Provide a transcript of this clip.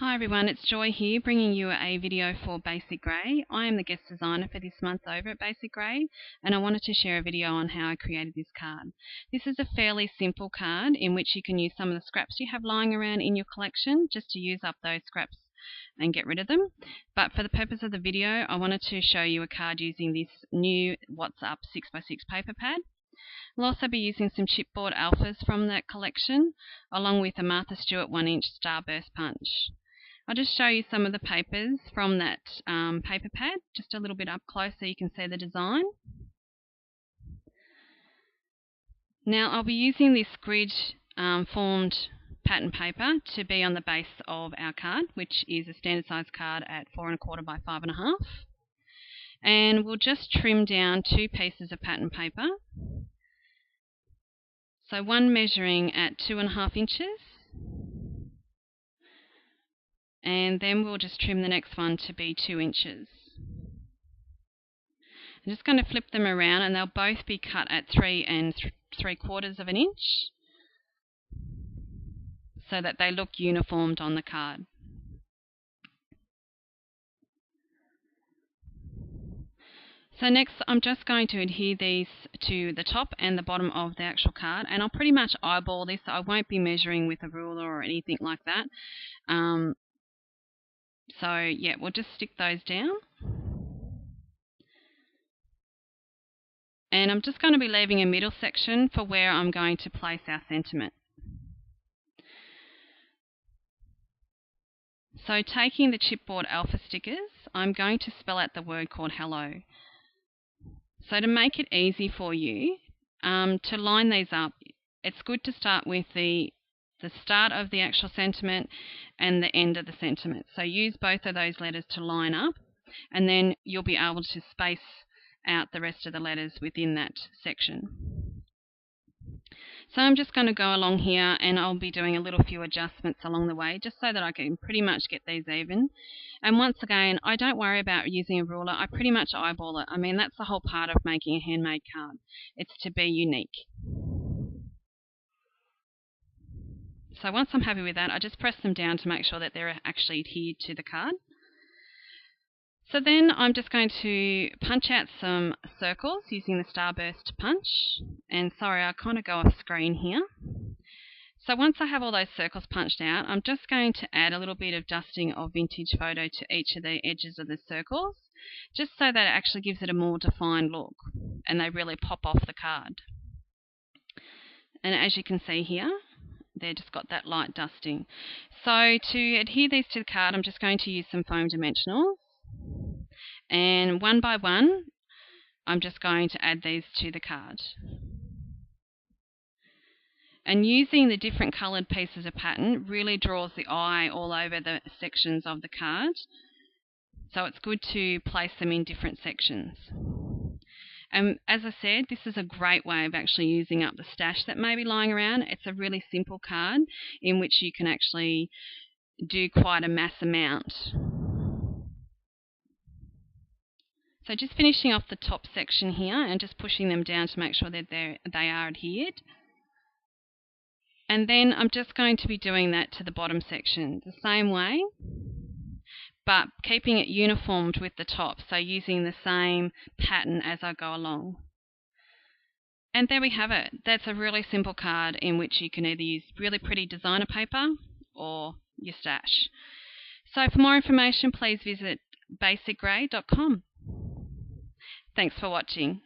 Hi everyone, it's Joy here bringing you a video for BasicGrey. I am the guest designer for this month over at BasicGrey, and I wanted to share a video on how I created this card. This is a fairly simple card in which you can use some of the scraps you have lying around in your collection just to use up those scraps and get rid of them. But for the purpose of the video, I wanted to show you a card using this new What's Up 6x6 paper pad. We'll also be using some chipboard alphas from that collection, along with a Martha Stewart 1-inch starburst punch. I'll just show you some of the papers from that paper pad, just a little bit up close so you can see the design. Now I'll be using this grid formed pattern paper to be on the base of our card, which is a standard size card at 4 1/4 by 5 1/2. And we'll just trim down 2 pieces of pattern paper. So one measuring at 2 1/2 inches. And then we'll just trim the next one to be 2 inches. I'm just going to flip them around and they'll both be cut at 3 3/4 of an inch so that they look uniformed on the card. So next I'm just going to adhere these to the top and the bottom of the actual card, and I'll pretty much eyeball this, so I won't be measuring with a ruler or anything like that. So yeah, we'll just stick those down. And I'm just going to be leaving a middle section for where I'm going to place our sentiment. So taking the chipboard alpha stickers, I'm going to spell out the word called hello. So to make it easy for you, to line these up, it's good to start with the start of the actual sentiment and the end of the sentiment. So use both of those letters to line up, and then you'll be able to space out the rest of the letters within that section. So I'm just going to go along here and I'll be doing a little few adjustments along the way just so that I can pretty much get these even. And once again, I don't worry about using a ruler. I pretty much eyeball it. I mean, that's the whole part of making a handmade card. It's to be unique. So once I'm happy with that, I just press them down to make sure that they're actually adhered to the card. So then I'm just going to punch out some circles using the starburst punch. And sorry, I kind of go off screen here. So once I have all those circles punched out, I'm just going to add a little bit of dusting of vintage photo to each of the edges of the circles, just so that it actually gives it a more defined look and they really pop off the card. And as you can see here, they've just got that light dusting. So to adhere these to the card, I'm just going to use some foam dimensionals. And one by one, I'm just going to add these to the card. And using the different coloured pieces of pattern really draws the eye all over the sections of the card. So it's good to place them in different sections. And as I said, this is a great way of actually using up the stash that may be lying around. It's a really simple card in which you can actually do quite a mass amount. So just finishing off the top section here and just pushing them down to make sure that they are adhered. And then I'm just going to be doing that to the bottom section the same way, but keeping it uniformed with the top, so using the same pattern as I go along. And there we have it. That's a really simple card in which you can either use really pretty designer paper or your stash. So for more information, please visit basicgrey.com. Thanks for watching.